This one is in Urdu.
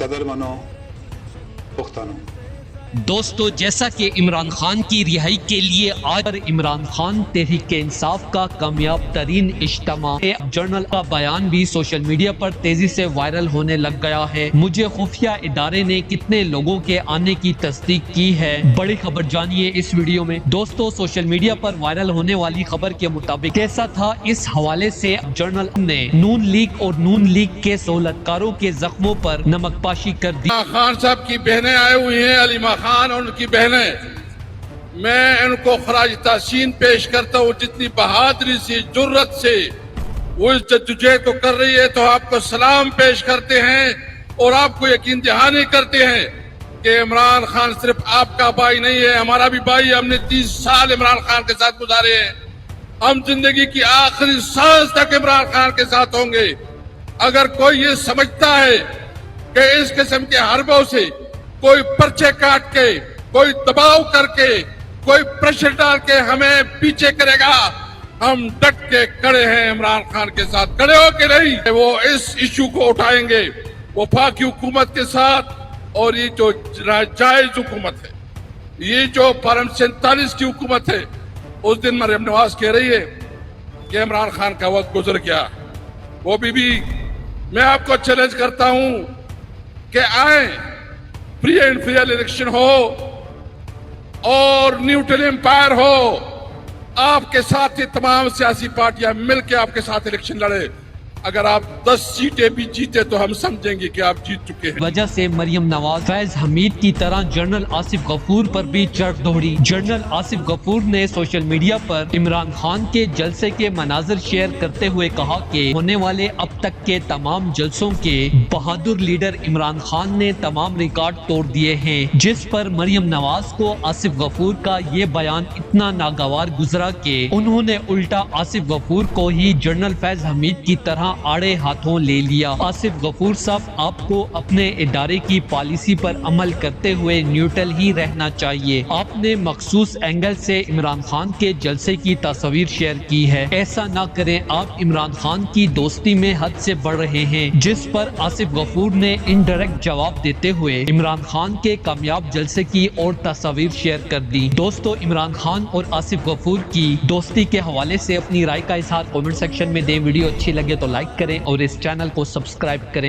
قدرمنوں پختانوں دوستو، جیسا کہ عمران خان کی رہائی کے لیے آج عمران خان تحریک انصاف کا کامیاب ترین اجتماع جنرل کا بیان بھی سوشل میڈیا پر تیزی سے وائرل ہونے لگ گیا ہے۔ مجھے خفیہ ادارے نے کتنے لوگوں کے آنے کی تصدیق کی ہے، بڑی خبر جانیے اس ویڈیو میں۔ دوستو، سوشل میڈیا پر وائرل ہونے والی خبر کے مطابق کیسا تھا، اس حوالے سے جنرل نے نون لیگ اور نون لیگ کے سہولتکاروں کے زخموں پر نمک پاشی کر دی۔ خان صاحب کی بہنیں آئے ہوئی ہیں، علیمہ خان اور ان کی بہنیں، میں ان کو خراج تحسین پیش کرتا ہوں۔ جتنی بہادری سے، جرت سے وہ اس جدوجہد کو کر رہی ہے، تو آپ کو سلام پیش کرتے ہیں اور آپ کو یقین دہانی کرتے ہیں کہ عمران خان صرف آپ کا بھائی نہیں ہے، ہمارا بھی بھائی۔ ہم نے 30 سال عمران خان کے ساتھ گزارے ہیں، ہم زندگی کی آخری سانس تک عمران خان کے ساتھ ہوں گے۔ اگر کوئی یہ سمجھتا ہے کہ اس قسم کے حربوں سے کوئی پرچے کاٹ کے، کوئی دباؤ کر کے، کوئی پریشر ڈال کے ہمیں پیچھے کرے گا، ہم ڈٹ کے کھڑے ہیں عمران خان کے ساتھ۔ کھڑے ہو کے نہیں، وہ اس ایشو کو اٹھائیں گے وفاقی حکومت کے ساتھ۔ اور یہ جو جائز حکومت ہے، یہ جو فارم 47 کی حکومت ہے، اس دن مریم نواز کہہ رہی ہے کہ عمران خان کا وقت گزر گیا، وہ بھی میں آپ کو چیلنج کرتا ہوں کہ آئیں، فری اینڈ فیئر الیکشن ہو اور نیوٹرل امپائر ہو، آپ کے ساتھ یہ تمام سیاسی پارٹیاں مل کے آپ کے ساتھ الیکشن لڑے۔ اگر آپ 10 سیٹیں بھی جیتے تو ہم سمجھیں گے کہ آپ جیت چکے ہیں۔ وجہ سے مریم نواز فیض حمید کی طرح جنرل آصف غفور پر بھی چڑھ دوڑی۔ جنرل آصف غفور نے سوشل میڈیا پر عمران خان کے جلسے کے مناظر شیئر کرتے ہوئے کہا کہ ہونے والے اب تک کے تمام جلسوں کے بہادر لیڈر عمران خان نے تمام ریکارڈ توڑ دیے ہیں، جس پر مریم نواز کو آصف غفور کا یہ بیان اتنا ناگوار گزرا کہ انہوں نے الٹا آصف غفور کو ہی جنرل فیض حمید کی طرح آڑے ہاتھوں لے لیا۔ آصف غفور صاحب، آپ کو اپنے ادارے کی پالیسی پر عمل کرتے ہوئے نیوٹرل ہی رہنا چاہیے۔ آپ نے مخصوص اینگل سے عمران خان کے جلسے کی تصویر شیئر کی ہے، ایسا نہ کریں، آپ عمران خان کی دوستی میں حد سے بڑھ رہے ہیں، جس پر آصف غفور نے انڈائریکٹ جواب دیتے ہوئے عمران خان کے کامیاب جلسے کی اور تصاویر شیئر کر دی۔ دوستو، عمران خان اور آصف غفور کی دوستی کے حوالے سے اپنی رائے کا اظہار کمنٹ سیکشن میں دیں۔ ویڈیو اچھی لگے تو لائک کریں اور اس چینل کو سبسکرائب کریں۔